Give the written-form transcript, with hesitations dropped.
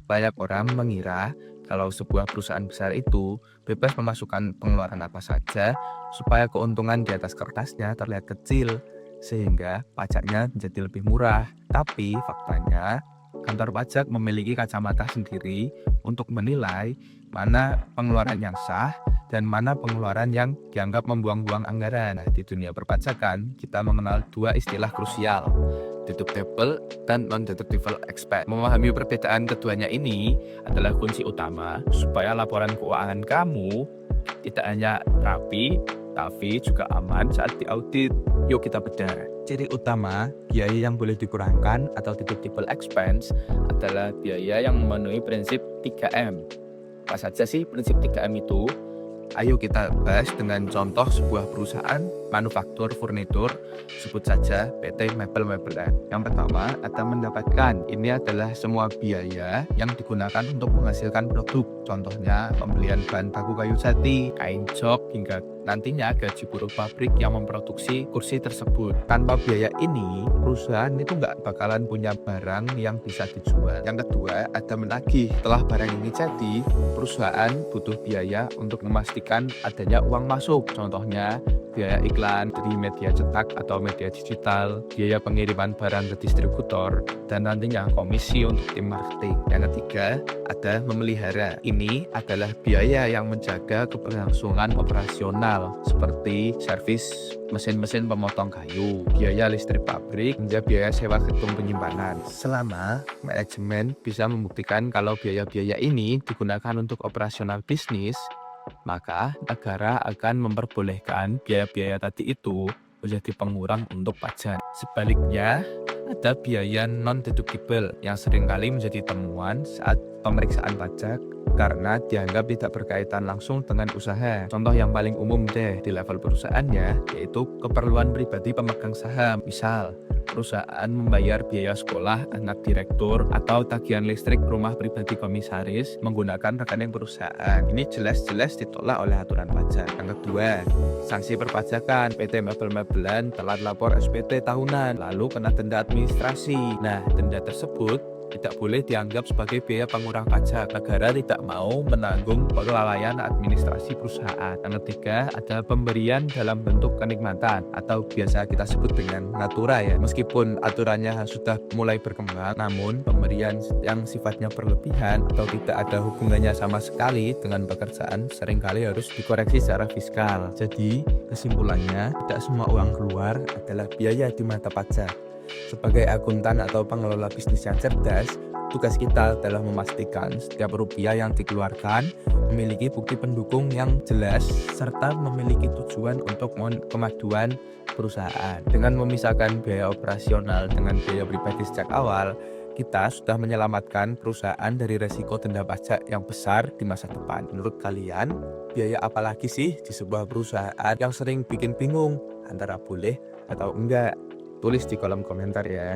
Banyak orang mengira kalau sebuah perusahaan besar itu bebas memasukkan pengeluaran apa saja supaya keuntungan di atas kertasnya terlihat kecil, sehingga pajaknya menjadi lebih murah. Tapi faktanya, kantor pajak memiliki kacamata sendiri untuk menilai mana pengeluaran yang sah dan mana pengeluaran yang dianggap membuang-buang anggaran. Nah, di dunia perpajakan, kita mengenal dua istilah krusial, deductible dan non-deductible expense. Memahami perbedaan keduanya ini adalah kunci utama supaya laporan keuangan kamu tidak hanya rapi, tapi juga aman saat diaudit. Yuk kita bedah. Ciri utama biaya yang boleh dikurangkan atau deductible expense adalah biaya yang memenuhi prinsip 3M. Apa saja sih prinsip 3M itu? Ayo kita bahas dengan contoh sebuah perusahaan manufaktur furnitur, sebut saja PT Mebel Mebelan. Yang pertama, Anda mendapatkan ini adalah semua biaya yang digunakan untuk menghasilkan produk. Contohnya pembelian bahan baku kayu jati, kain jok, hingga nantinya gaji buruh pabrik yang memproduksi kursi tersebut. Tanpa biaya ini, perusahaan itu nggak bakalan punya barang yang bisa dijual. Yang kedua, ada menagih. Setelah barang ini jadi, perusahaan butuh biaya untuk memastikan adanya uang masuk. Contohnya, biaya iklan dari media cetak atau media digital, biaya pengiriman barang ke distributor, dan nantinya komisi untuk tim marketing. Yang ketiga, ada memelihara. Ini adalah biaya yang menjaga keberlangsungan operasional seperti servis mesin-mesin pemotong kayu, biaya listrik pabrik, hingga biaya sewa gedung penyimpanan. Selama manajemen bisa membuktikan kalau biaya-biaya ini digunakan untuk operasional bisnis, maka negara akan memperbolehkan biaya-biaya tadi itu menjadi pengurang untuk pajak. Sebaliknya, ada biaya non-deductible yang seringkali menjadi temuan saat pemeriksaan pajak karena dianggap tidak berkaitan langsung dengan usaha. Contoh yang paling umum deh di level perusahaannya yaitu keperluan pribadi pemegang saham. Misal, perusahaan membayar biaya sekolah anak direktur atau tagihan listrik rumah pribadi komisaris menggunakan rekening perusahaan. Ini jelas-jelas ditolak oleh aturan pajak. Yang kedua, sanksi perpajakan. PT Mebel Mebelan telat lapor SPT tahunan, lalu kena denda administrasi. Nah, denda tersebut tidak boleh dianggap sebagai biaya pengurang pajak. Negara tidak mau menanggung kelalaian administrasi perusahaan. Yang ketiga, ada pemberian dalam bentuk kenikmatan atau biasa kita sebut dengan natura ya. Meskipun aturannya sudah mulai berkembang, namun pemberian yang sifatnya berlebihan atau tidak ada hubungannya sama sekali dengan pekerjaan seringkali harus dikoreksi secara fiskal. Jadi, kesimpulannya, tidak semua uang keluar adalah biaya di mata pajak. Sebagai akuntan atau pengelola bisnis yang cerdas, tugas kita adalah memastikan setiap rupiah yang dikeluarkan memiliki bukti pendukung yang jelas serta memiliki tujuan untuk kemajuan perusahaan. Dengan memisahkan biaya operasional dengan biaya pribadi sejak awal, kita sudah menyelamatkan perusahaan dari resiko denda pajak yang besar di masa depan. Menurut kalian, biaya apa lagi sih di sebuah perusahaan yang sering bikin bingung antara boleh atau enggak? Tulis di kolom komentar ya.